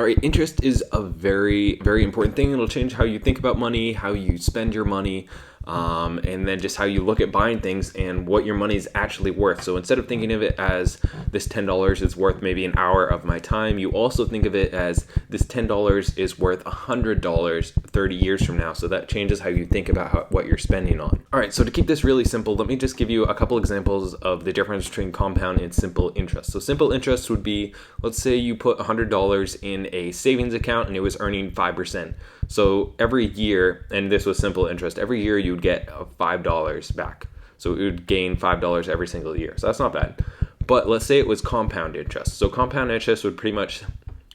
All right, interest is a very, very important thing. It'll change how you think about money, how you spend your money, and then just how you look at buying things and what your money is actually worth. So instead of thinking of it as this $10 is worth maybe an hour of my time, you also think of it as this $10 is worth $100 30 years from now. So that changes how you think about what you're spending on. All right, so to keep this really simple, let me just give you a couple examples of the difference between compound and simple interest. So simple interest would be, let's say you put $100 in a savings account and it was earning 5%. So every year, and this was simple interest, every year you'd get $5 back. So it would gain $5 every single year. So that's not bad. But let's say it was compound interest. So compound interest would pretty much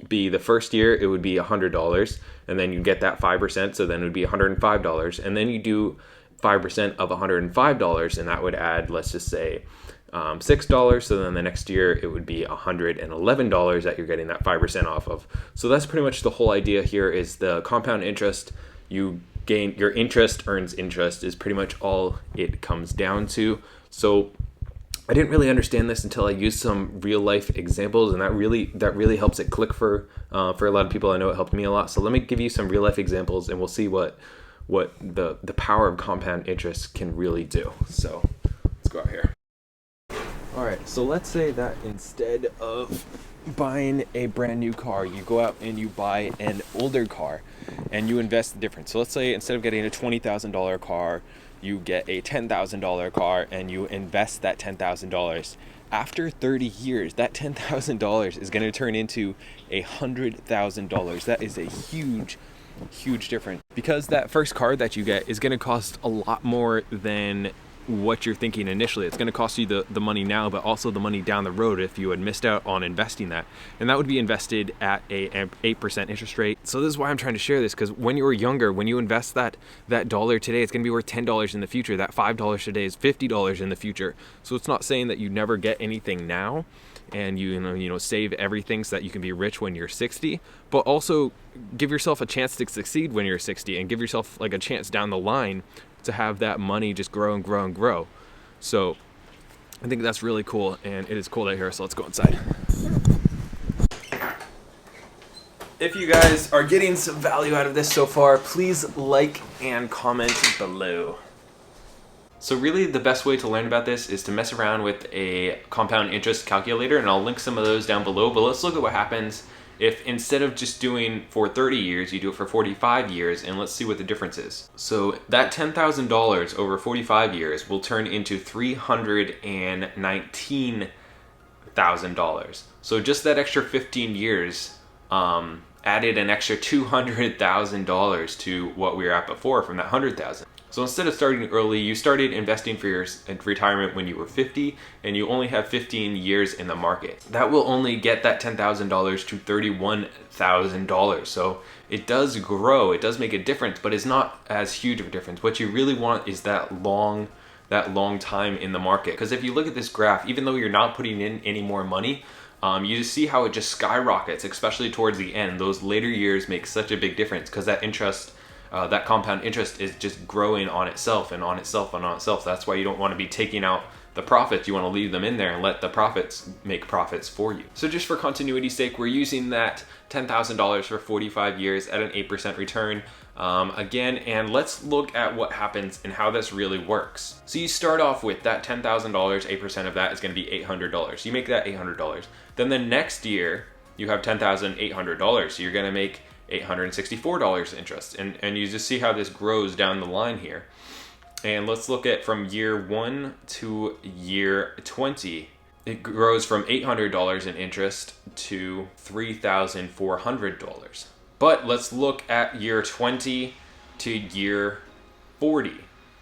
be the first year it would be $100, and then you get that 5%, so then it would be $105, and then you do 5% of $105, and that would add, let's just say, $6. So then the next year it would be $111 that you're getting that 5% off of. So that's pretty much the whole idea here is the compound interest. You gain, your interest earns interest is pretty much all it comes down to. So I didn't really understand this until I used some real life examples, and that really helps it click for a lot of people. I know it helped me a lot. So let me give you some real life examples, and we'll see what the power of compound interest can really do. So let's go out here. All right, so let's say that instead of buying a brand new car, you go out and you buy an older car and you invest the difference. So let's say instead of getting a $20,000 car, you get a $10,000 car and you invest that $10,000. After 30 years, that $10,000 is going to turn into $100,000. That is a huge difference, because that first car that you get is going to cost a lot more than what you're thinking initially. It's going to cost you the money now, but also the money down the road if you had missed out on investing that. And that would be invested at a 8% interest rate. So this is why I'm trying to share this, because when you were younger, when you invest that dollar today, it's going to be worth $10 in the future. That $5 today is $50 in the future. So it's not saying that you never get anything now and you know save everything so that you can be rich when you're 60, but also give yourself a chance to succeed when you're 60, and give yourself like a chance down the line to have that money just grow and grow and grow. So I think that's really cool, and it is cold out here, so let's go inside. If you guys are getting some value out of this so far, please like and comment below. So really the best way to learn about this is to mess around with a compound interest calculator, and I'll link some of those down below. But let's look at what happens if instead of just doing for 30 years, you do it for 45 years, and let's see what the difference is. So that $10,000 over 45 years will turn into $319,000. So just that extra 15 years added an extra $200,000 to what we were at before from that 100,000. So instead of starting early, you started investing for your retirement when you were 50, and you only have 15 years in the market. That will only get that $10,000 to $31,000. So it does grow, it does make a difference, but it's not as huge of a difference. What you really want is that long time in the market. Because if you look at this graph, even though you're not putting in any more money, you see how it just skyrockets, especially towards the end. Those later years make such a big difference because that interest, that compound interest is just growing on itself and on itself and on itself. That's why you don't want to be taking out the profits. You want to leave them in there and let the profits make profits for you. So just for continuity's sake, we're using that $10,000 for 45 years at an 8% return again, and let's look at what happens and how this really works. So you start off with that $10,000, 8% of that is going to be $800. You make that $800. Then the next year you have $10,800. So you're going to make $864 interest, and you just see how this grows down the line here. And let's look at from year 1 to year 20. It grows from $800 in interest to $3,400. But let's look at year 20 to year 40.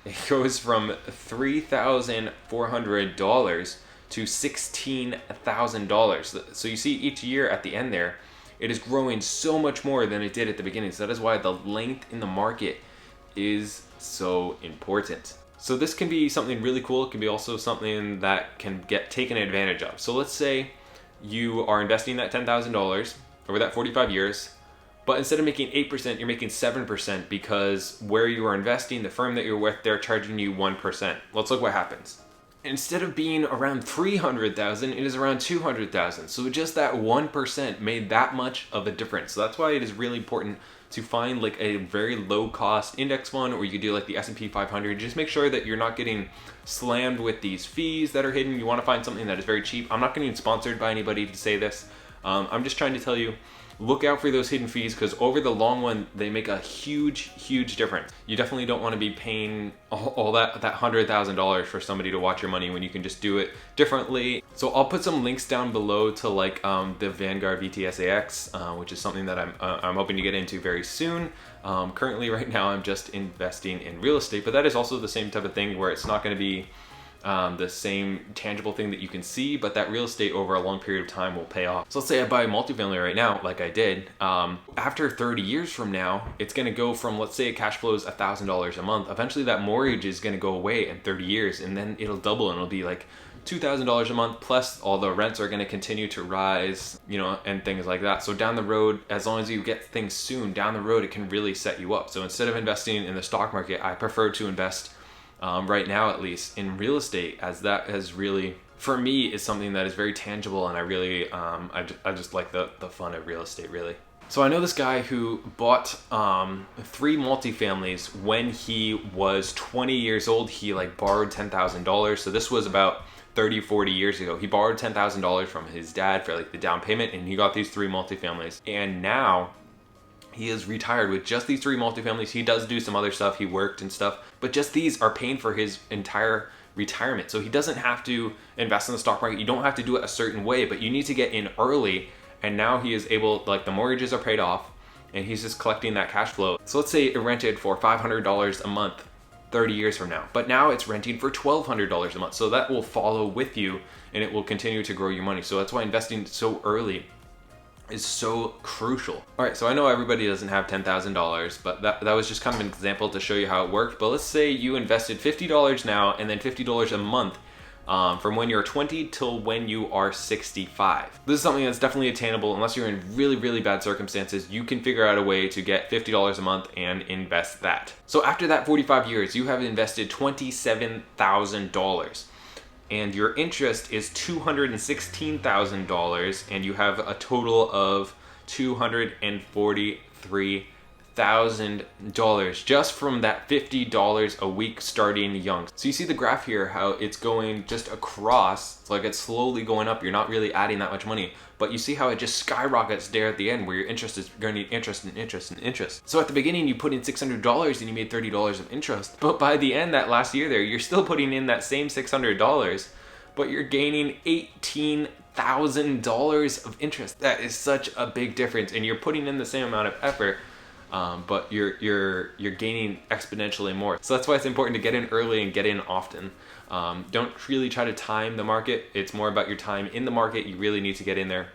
It goes from $3,400 to $16,000. So you see each year at the end there, it is growing so much more than it did at the beginning. So that is why the length in the market is so important. So this can be something really cool. It can be also something that can get taken advantage of. So let's say you are investing that $10,000 over that 45 years, but instead of making 8%, you're making 7% because where you are investing, the firm that you're with, they're charging you 1%. Let's look what happens. instead of being around 300,000, it is around 200,000. So just that 1% made that much of a difference. So that's why it is really important to find like a very low cost index fund, or you could do like the S&P 500. Just make sure that you're not getting slammed with these fees that are hidden. You want to find something that is very cheap. I'm not getting sponsored by anybody to say this. I'm just trying to tell you, look out for those hidden fees, because over the long run, they make a huge difference. You definitely don't want to be paying all that $100,000 for somebody to watch your money when you can just do it differently. So I'll put some links down below to like the Vanguard VTSAX, which is something that I'm hoping to get into very soon. Currently, right now, I'm just investing in real estate, but that is also the same type of thing where it's not going to be the same tangible thing that you can see, but that real estate over a long period of time will pay off. So let's say I buy a multifamily right now, like I did. After 30 years from now, it's going to go from, let's say it cash flows $1,000 a month. Eventually that mortgage is going to go away in 30 years, and then it'll double and it'll be like $2,000 a month, plus all the rents are going to continue to rise, you know, and things like that. So down the road, as long as you get things soon, down the road, it can really set you up. So instead of investing in the stock market, I prefer to invest right now, at least, in real estate, as that has really, for me, is something that is very tangible, and I really, I just like the fun of real estate, really. So I know this guy who bought 3 multifamilies when he was 20 years old. He like borrowed $10,000. So this was about 30-40 years ago. He borrowed $10,000 from his dad for like the down payment, and he got these 3 multifamilies. And now he is retired with just these 3 multifamilies. He does do some other stuff. He worked and stuff, but just these are paying for his entire retirement. So he doesn't have to invest in the stock market. You don't have to do it a certain way, but you need to get in early. And now he is able, like the mortgages are paid off, and he's just collecting that cash flow. So let's say it rented for $500 a month 30 years from now, but now it's renting for $1,200 a month. So that will follow with you, and it will continue to grow your money. So that's why investing so early is so crucial. All right, so I know everybody doesn't have $10,000, but that was just kind of an example to show you how it worked. But let's say you invested $50 now, and then $50 a month from when you're 20 till when you are 65. This is something that's definitely attainable. Unless you're in really bad circumstances, you can figure out a way to get $50 a month and invest that. So after that 45 years, you have invested $27,000. And your interest is $216,000, and you have a total of $243,000 just from that $50 a week starting young. So you see the graph here, how it's going just across. It's like it's slowly going up. You're not really adding that much money, but you see how it just skyrockets there at the end, where your interest is going to need interest and interest and interest. So at the beginning, you put in $600 and you made $30 of interest. But by the end, that last year there, you're still putting in that same $600, but you're gaining $18,000 of interest. That is such a big difference, and you're putting in the same amount of effort, but you're gaining exponentially more. So that's why it's important to get in early and get in often. Don't really try to time the market. It's more about your time in the market. You really need to get in there.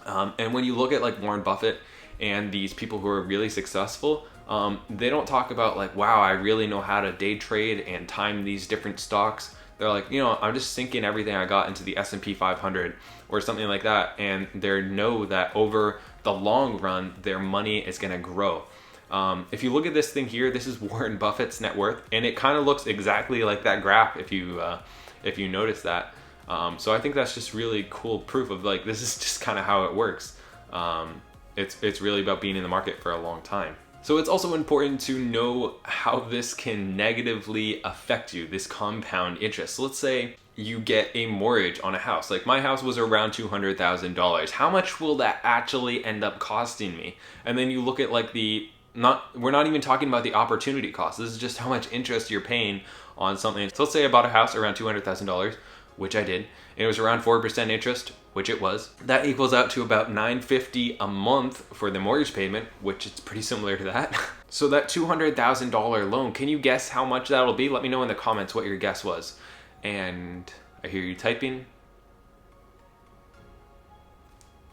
And when you look at like Warren Buffett and these people who are really successful, they don't talk about like, wow, I really know how to day trade and time these different stocks. They're like, you know, I'm just sinking everything I got into the S&P 500 or something like that. And they know that over the long run, their money is going to grow. If you look at this thing here, this is Warren Buffett's net worth, and it kind of looks exactly like that graph if you notice that. So I think that's just really cool proof of like, this is just kind of how it works. It's really about being in the market for a long time. So it's also important to know how this can negatively affect you, this compound interest. So let's say you get a mortgage on a house. Like my house was around $200,000. How much will that actually end up costing me? And then you look at like we're not even talking about the opportunity cost. This is just how much interest you're paying on something. So let's say I bought a house around $200,000, which I did, and it was around 4% interest, which it was. That equals out to about $950 a month for the mortgage payment, which is pretty similar to that. So that $200,000 loan, can you guess how much that'll be? Let me know in the comments what your guess was. And I hear you typing.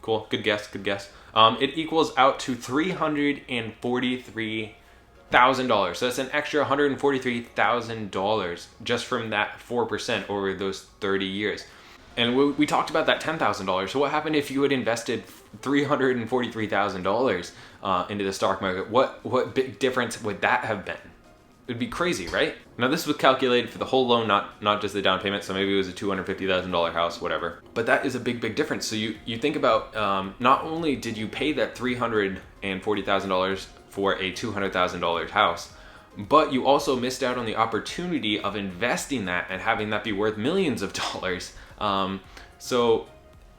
Cool, good guess, good guess. It equals out to $343,000. So that's an extra $143,000 just from that 4% over those 30 years. And we talked about that $10,000. So what happened if you had invested $343,000 into the stock market? What big difference would that have been? It'd be crazy, right? Now this was calculated for the whole loan, not just the down payment. So maybe it was a $250,000 house, whatever. But that is a big difference. So you think about, not only did you pay that $340,000 for a $200,000 house, but you also missed out on the opportunity of investing that and having that be worth millions of dollars. So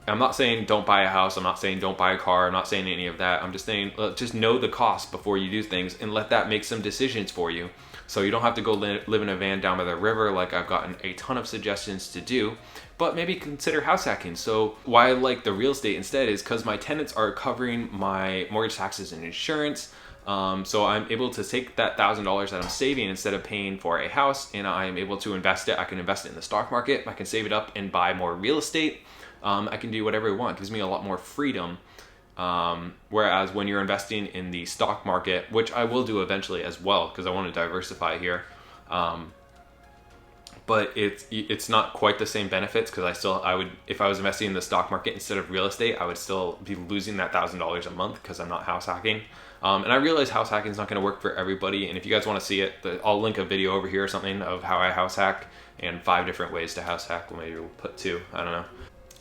I'm not saying don't buy a house. I'm not saying don't buy a car. I'm not saying any of that. I'm just saying just know the cost before you do things and let that make some decisions for you. So you don't have to go live in a van down by the river like I've gotten a ton of suggestions to do, but maybe consider house hacking. So why I like the real estate instead is because my tenants are covering my mortgage taxes and insurance. So I'm able to take that $1,000 that I'm saving instead of paying for a house, and I'm able to invest it. I can invest it in the stock market. I can save it up and buy more real estate. I can do whatever I want. It gives me a lot more freedom. Whereas when you're investing in the stock market, which I will do eventually as well, because I want to diversify here. But it's not quite the same benefits, because I would, if I was investing in the stock market instead of real estate, I would still be losing that $1,000 a month because I'm not house hacking. And I realize house hacking is not going to work for everybody. And if you guys want to see it, I'll link a video over here or something of how I house hack and 5 different ways to house hack. Well, maybe we'll put 2, I don't know.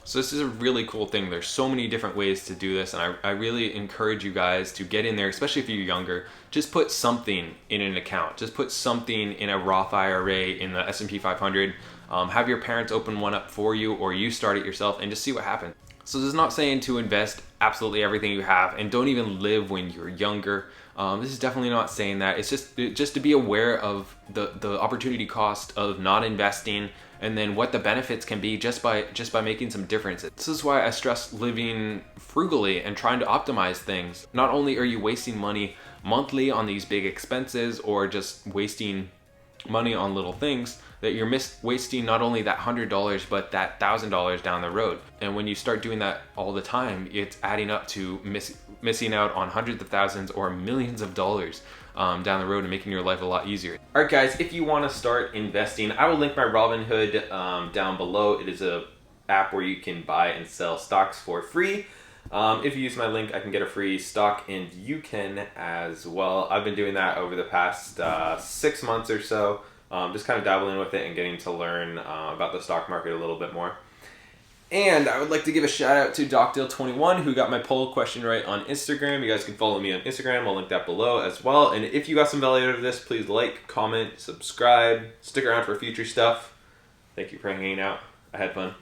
So this is a really cool thing. There's so many different ways to do this, and I really encourage you guys to get in there, especially if you're younger. Just put something in an account. Just put something in a Roth IRA, in the S&P 500. Have your parents open one up for you, or you start it yourself, and just see what happens. So this is not saying to invest absolutely everything you have, and don't even live when you're younger. This is definitely not saying that. It's just to be aware of the opportunity cost of not investing, and then what the benefits can be just by making some differences. This is why I stress living frugally and trying to optimize things. Not only are you wasting money monthly on these big expenses, or just wasting money on little things, that you're wasting not only that $100 but that $1,000 down the road. And when you start doing that all the time, it's adding up to missing out on hundreds of thousands or millions of dollars down the road, and making your life a lot easier. All right, guys, if you want to start investing, I will link my Robinhood down below. It is a app where you can buy and sell stocks for free. If you use my link, I can get a free stock, and you can as well. I've been doing that over the past 6 months or so, just kind of dabbling with it and getting to learn about the stock market a little bit more. And I would like to give a shout out to DocDale21, who got my poll question right on Instagram. You guys can follow me on Instagram. I'll link that below as well. And if you got some value out of this, please like, comment, subscribe, stick around for future stuff. Thank you for hanging out. I had fun.